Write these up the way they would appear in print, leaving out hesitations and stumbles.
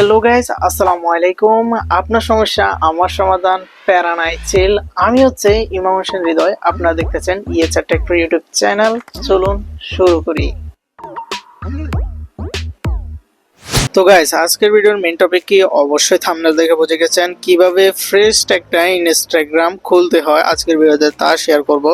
Hello guys, আসসালামু আলাইকুম। আপনার সমস্যা আমার সমাধান, প্যারা নাই চিল। আমি হচ্ছে ইমাম হোসেন হৃদয়। আপনারা দেখতেছেন ইয়েচার টেক ইউটিউব চ্যানেল। চলুন শুরু করি। তো গাইস, আজকের ভিডিওর মেইন টপিক কি অবশ্যই থাম্বনেল দেখে বুঝে গেছেন। কিভাবে ফ্রেশ একটা ইনস্টাগ্রাম খুলতে হয় আজকের ভিডিওতে তা শেয়ার করব।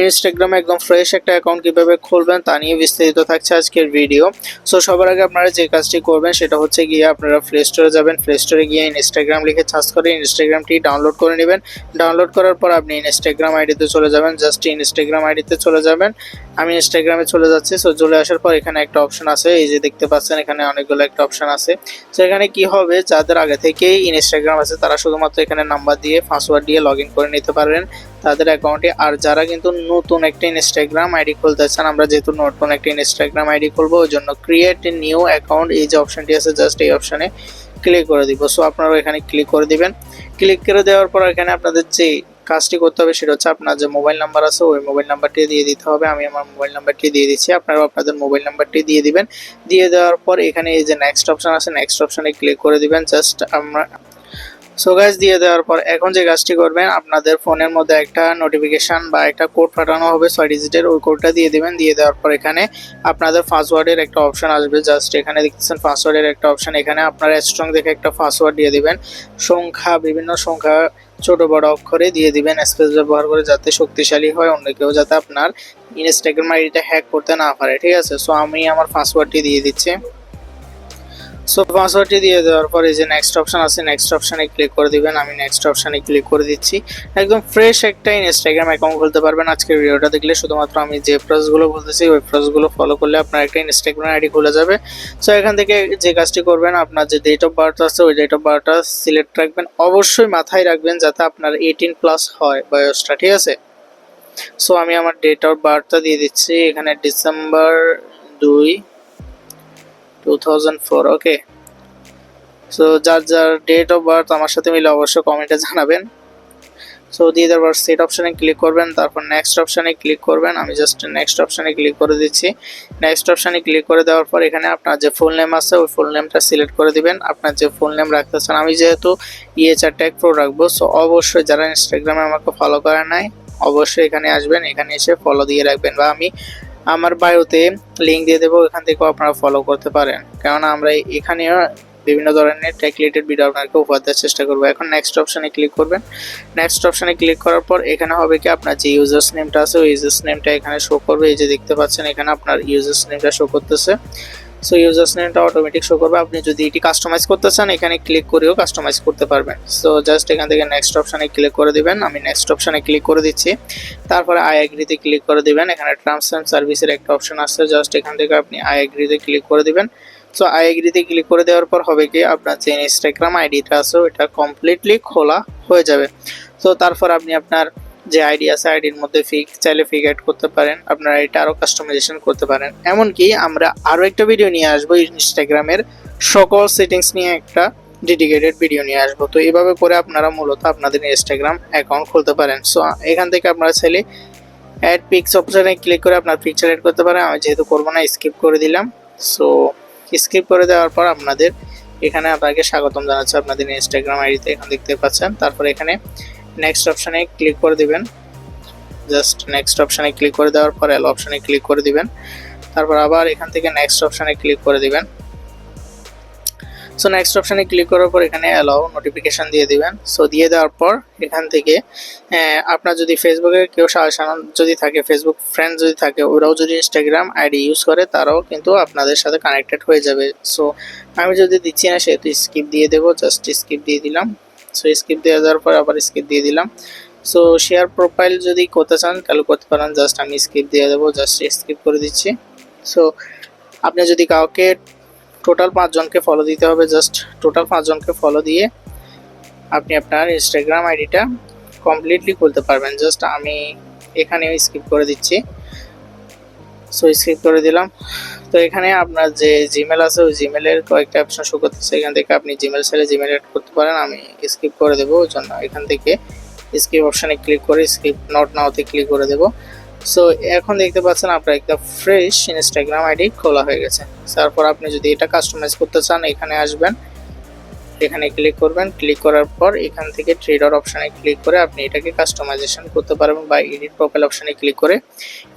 ইনস্টাগ্রামে একদম ফ্রেশ একটা অ্যাকাউন্ট কিভাবে খুলবেন তা নিয়ে বিস্তারিত থাকছে আজকের ভিডিও। সো সবার আগে আপনারা যে কাজটি করবেন সেটা হচ্ছে গিয়ে আপনারা প্লে স্টোরে যাবেন। প্লে স্টোরে গিয়ে ইনস্টাগ্রাম লিখে সার্চ করে ইনস্টাগ্রামটি ডাউনলোড করে নেবেন। ডাউনলোড করার পর আপনি ইনস্টাগ্রাম আইডিতে চলে যাবেন। জাস্ট ইনস্টাগ্রাম আইডিতে চলে যাবেন। আমি ইনস্টাগ্রামে চলে যাচ্ছি। সো চলে আসার পর এখানে একটা অপশন আছে, এই যে দেখতে পাচ্ছেন এখানে অনেকগুলো একটা অপশন আছে। তো এখানে কি হবে, যাদের আগে থেকেই ইনস্টাগ্রাম আছে তারা শুধুমাত্র এখানে নাম্বার দিয়ে পাসওয়ার্ড দিয়ে লগ ইন করে নিতে পারবেন তাদের অ্যাকাউন্টে। আর যারা কিন্তু নতুন একটা ইনস্টাগ্রাম আইডি খুলতে চান, আমরা যেহেতু নতুন একটা ইনস্টাগ্রাম আইডি খুলবো ওই জন্য ক্রিয়েট এ নিউ অ্যাকাউন্ট এই যে অপশনটি আছে জাস্ট এই অপশনে ক্লিক করে দিব। সো আপনারা এখানে ক্লিক করে দিবেন। ক্লিক করে দেওয়ার পর এখানে আপনাদের যে কাজটি করতে হবে সেটা হচ্ছে আপনার যে মোবাইল নাম্বার আছে ওই মোবাইল নাম্বারটি দিয়ে দিতে হবে। আমি আমার মোবাইল নাম্বারটি দিয়ে দিচ্ছি, আপনারাও আপনাদের মোবাইল নাম্বারটি দিয়ে দিবেন। দিয়ে দেওয়ার পর এখানে এই যে নেক্সট অপশন আছে নেক্সট অপশনে ক্লিক করে দিবেন। জাস্ট আমরা সো গাইস দিয়ে দেওয়ার পর এখন যে কাজটি করবেন, আপনাদের ফোনের মধ্যে একটা নোটিফিকেশন বা একটা কোড পাঠানো হবে 6 ডিজিটের, ওই কোডটা দিয়ে দিবেন। দিয়ে দেওয়ার পর এখানে আপনাদের পাসওয়ার্ডের একটা অপশন আসবে। জাস্ট এখানে দেখতেছেন পাসওয়ার্ডের একটা অপশন, এখানে আপনারা স্ট্রং দেখে একটা পাসওয়ার্ড দিয়ে দিবেন। সংখ্যা, বিভিন্ন সংখ্যা ছোট বড় অক্ষরে দিয়ে দিবেন স্পেস ব্যবহার করে, যাতে শক্তিশালী হয়, অন্য কেউ যাতে আপনার ইনস্টাগ্রাম আইডিটা হ্যাক করতে না পারে, ঠিক আছে। সো আমি আমার পাসওয়ার্ডটি দিয়ে দিচ্ছি। সো পাসওয়ার্ডটি দিয়ে দেওয়ার পর এই যে নেক্সট অপশন আছে নেক্সট অপশনে ক্লিক করে দিবেন। আমি নেক্সট অপশনে ক্লিক করে দিচ্ছি। একদম ফ্রেশ একটা ইনস্টাগ্রাম অ্যাকাউন্ট খুলতে পারবেন আজকের ভিডিওটা দেখলে। শুধুমাত্র আমি যে প্রসেসগুলো বলতেছি ওই প্রসেসগুলো ফলো করলে আপনার একটা ইনস্টাগ্রাম আইডি খুলে যাবে। সো এখান থেকে যে কাজটি করবেন, আপনার যে ডেট অফ বার্থ আছে ওই ডেট অফ বার্থটা সিলেক্ট রাখবেন। অবশ্যই মাথায় রাখবেন যাতে আপনার 18+ হয় বয়সটা, ঠিক আছে। সো আমি আমার ডেট অফ বার্থটা দিয়ে দিচ্ছি এখানে ডিসেম্বর 2, 2004। ওকে। সো যার যার ডেট অফ বার্থ আমার সাথে মিলে অবশ্যই কমেন্টে জানাবেন। সো দিয়ে দেওয়ার পর সেট অপশানে ক্লিক করবেন, তারপর নেক্সট অপশানে ক্লিক করবেন। আমি জাস্ট নেক্সট অপশানে ক্লিক করে দিচ্ছি। নেক্সট অপশানে ক্লিক করে দেওয়ার পর এখানে আপনার যে ফুল নেম আছে ওই ফুল নেমটা সিলেক্ট করে দিবেন। আপনার যে ফুল নেম রাখতে চান, আমি যেহেতু ইয়েচার টেক প্রো রাখবো, সো অবশ্যই যারা ইনস্টাগ্রামে আমাকে ফলো করে নাই অবশ্যই এখানে আসবেন, এখানে এসে ফলো দিয়ে রাখবেন, বা আমি আমার বায়োতে লিঙ্ক দিয়ে দেবো, এখান থেকেও আপনারা ফলো করতে পারেন। কেননা আমরা এখানেও বিভিন্ন ধরনের টেক রিলেটেড ভিডিও আপনাকে উপহার দেওয়ার চেষ্টা করবো। এখন নেক্সট অপশানে ক্লিক করবেন। নেক্সট অপশানে ক্লিক করার পর এখানে হবে কি আপনার যে ইউজার্স নেমটা আছে ওই ইউজার্স নেমটা এখানে শো করবে। এই যে দেখতে পাচ্ছেন এখানে আপনার ইউজার্স নেমটা শো করতেছে। সো ইউজার্স নেমটা অটোমেটিক শো করবে। আপনি যদি এটি কাস্টমাইজ করতে চান এখানে ক্লিক করেও কাস্টমাইজ করতে পারবেন। সো জাস্ট এখান থেকে নেক্সট অপশানে ক্লিক করে দিবেন। আমি নেক্সট অপশানে ক্লিক করে দিচ্ছি। তারপরে আই এগ্রিতে ক্লিক করে দিবেন। এখানে টার্মস অ্যান্ড সার্ভিসের একটা অপশন আছে, জাস্ট এখান থেকে আপনি আই এগ্রিতে ক্লিক করে দিবেন। সো আই এগ্রিতে ক্লিক করে দেওয়ার পর হবে কি আপনার যে ইনস্টাগ্রাম আইডিটা আছে ওইটা কমপ্লিটলি খোলা হয়ে যাবে। তো তারপর আপনি আপনার যে আইডি আছে আইডির মধ্যে চাইলে ফিক অ্যাড করতে পারেন, আপনারা এটা আরও কাস্টমাইজেশন করতে পারেন। এমনকি আমরা আরও একটা ভিডিও নিয়ে আসবো ইনস্টাগ্রামের সকল সেটিংস নিয়ে একটা ডেডিকেটেড ভিডিও নিয়ে আসবো। তো এইভাবে করে আপনারা মূলত আপনাদের ইনস্টাগ্রাম অ্যাকাউন্ট খুলতে পারেন। সো এখান থেকে আপনারা চাইলে অ্যাড পিক্স অপশানে ক্লিক করে আপনার পিকচার অ্যাড করতে পারেন। আমি যেহেতু করবো না স্কিপ করে দিলাম। সো স্কিপ করে দেওয়ার পর আপনাদের এখানে আপনাকে স্বাগতম জানাচ্ছে আপনাদের ইনস্টাগ্রাম আইডিতে, এখানে দেখতে পাচ্ছেন। তারপর এখানে নেক্সট অপশানে ক্লিক করে দিবেন। জাস্ট নেক্সট অপশানে ক্লিক করে দেওয়ার পর এল অপশানে ক্লিক করে দিবেন। তারপর আবার এখান থেকে নেক্সট অপশানে ক্লিক করে দিবেন। সো নেক্সট অপশানে ক্লিক করার পর এখানে অ্যালাউ নোটিফিকেশান দিয়ে দিবেন। সো দিয়ে দেওয়ার পর এখান থেকে আপনার যদি ফেসবুকে কেউ সাজেশন যদি থাকে, ফেসবুক ফ্রেন্ড যদি থাকে, ওরাও যদি ইনস্টাগ্রাম আইডি ইউজ করে তারাও কিন্তু আপনাদের সাথে কানেক্টেড হয়ে যাবে। সো আমি যদি দিচ্ছি না সেহেতু স্কিপ দিয়ে দেবো, জাস্ট স্কিপ দিয়ে দিলাম। সো স্কিপ দিয়ে দেওয়ার পর আবার স্কিপ দিয়ে দিলাম। সো শেয়ার প্রোফাইল যদি করতে চান তাহলে করতে পারেন, জাস্ট আমি স্কিপ দিয়ে দেবো, জাস্ট স্কিপ করে দিচ্ছি। সো আপনি যদি কাউকে টোটাল 5 জনকে ফলো দিতে হবে, জাস্ট টোটাল 5 জনকে ফলো দিয়ে আপনি আপনার ইনস্টাগ্রাম আইডিটা কমপ্লিটলি খুলতে পারবেন। জাস্ট আমি এখানে স্কিপ করে দিচ্ছি। সো স্কিপ করে দিলাম। তো এখানে আপনার যে জিমেল আছে ওই জিমেলের কয়েকটা অপশন শো করতেছে, এখান থেকে আপনি জিমেল চাইলে জিমেল অ্যাড করতে পারেন। আমি স্কিপ করে দেবো, ওই জন্য এখান থেকে স্কিপ অপশানে ক্লিক করে স্কিপ নট নাওতে ক্লিক করে দেবো। সো এখন দেখতে পাচ্ছেন আপনার একটা ফ্রেশ ইনস্টাগ্রাম আইডি খোলা হয়ে গেছে। তারপর আপনি যদি এটা কাস্টমাইজ করতে চান এখানে আসবেন। এখানে ক্লিক করবেন। ক্লিক করার পর এখান থেকে থ্রি ডট অপশানে ক্লিক করে আপনি এটাকে কাস্টমাইজেশন করতে পারবেন বা এডিট প্রোফাইল অপশানে ক্লিক করে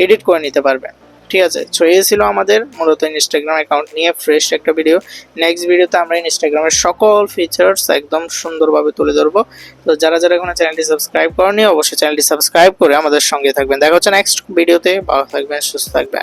এডিট করে নিতে পারবেন। ঠিক আছে, সো এই ছিল আমাদের মূলত ইনস্টাগ্রাম অ্যাকাউন্ট নিয়ে ফ্রেশ একটা ভিডিও। নেক্সট ভিডিওতে আমরা ইনস্টাগ্রামের সকল ফিচার্স একদম সুন্দরভাবে তুলে ধরবো। তো যারা যারা এখনো চ্যানেলটি সাবস্ক্রাইব করেনি অবশ্যই চ্যানেলটি সাবস্ক্রাইব করে আমাদের সঙ্গে থাকবেন। দেখা হচ্ছে নেক্সট ভিডিওতে। ভালো থাকবেন, সুস্থ থাকবেন।